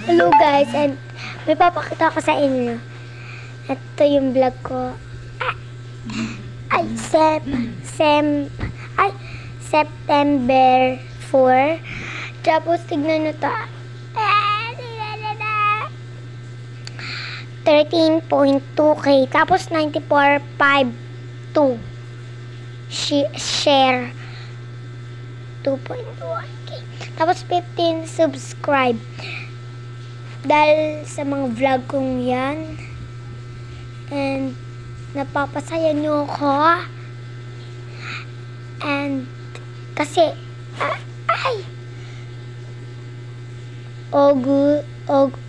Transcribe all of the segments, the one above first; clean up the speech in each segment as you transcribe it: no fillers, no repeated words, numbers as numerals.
Hello guys, and may papakita ko sa inyo. Ito yung vlog ko. September 4. Tapos tignan nyo to. 13.2k. Tapos 94.52 share. 2.1k. Tapos 15 subscribe. Dahil sa mga vlog kong yan. And napapasaya nyo ako. And kasi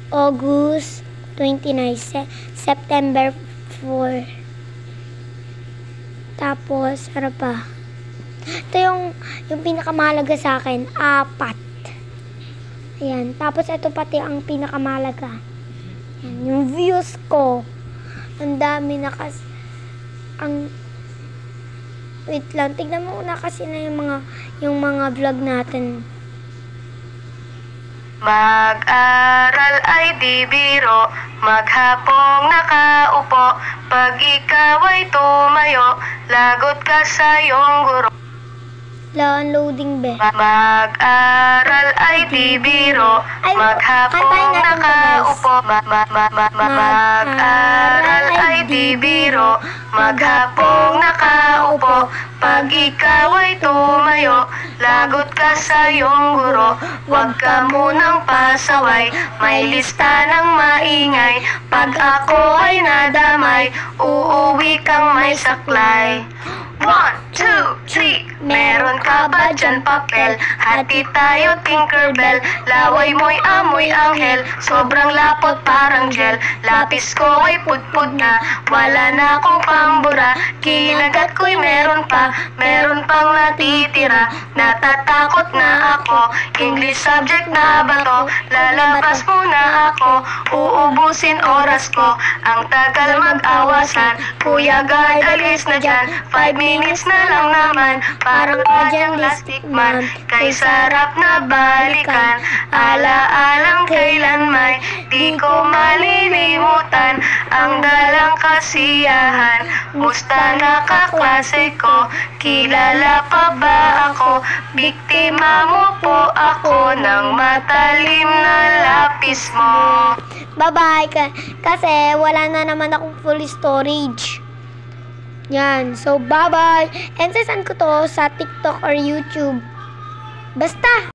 August 29, September 4. Tapos ano pa? Ito yung pinakamahalaga sa akin, 4. Ayan. Tapos ito pati ang pinakamahalaga. Ayan, yung views ko. Ang dami na kasi. Wait lang. Tignan mo na kasi na yung mga vlog natin. Mag-aral ay di biro, maghapong nakaupo, pag ikaw ay tumayo, lagot ka sa iyong guro. Loading be. Mag-aral ay di biro, maghapong nakaupo, mag-aral ay di biro, maghapong nakaupo, pag ikaw ay tumayo, lagot ka sa iyong guro. Huwag ka munang pasaway, may lista ng maingay, pag ako ay nadamay, uuwi kang may saklay. 1, 2, 3, meron ka ba dyan papel? Hati tayo Tinkerbell, laway mo'y amoy anghel, sobrang lapot parang gel, lapis ko ay pudpud na, wala na akong pambura, kinagat ko'y meron pang natitira, natatakot na ako, English subject na ba to? Lalabas muna ako, uubusin oras ko, ang tagal mag-awasan, Kuya Guard alis na dyan, 5 minutes na lang naman, parang padyang plastic man, kay sarap na balikan, ala-alang kailanman, di ko malilimutan, ang dalang kasiyahan, musta na kaklase ko, kilala pa ba ako, biktima mo po ako, ng matalim na lapis mo. Bye-bye. Kasi wala na naman akong full storage. Yan. So, bye-bye. And saan ko to? Sa TikTok or YouTube. Basta.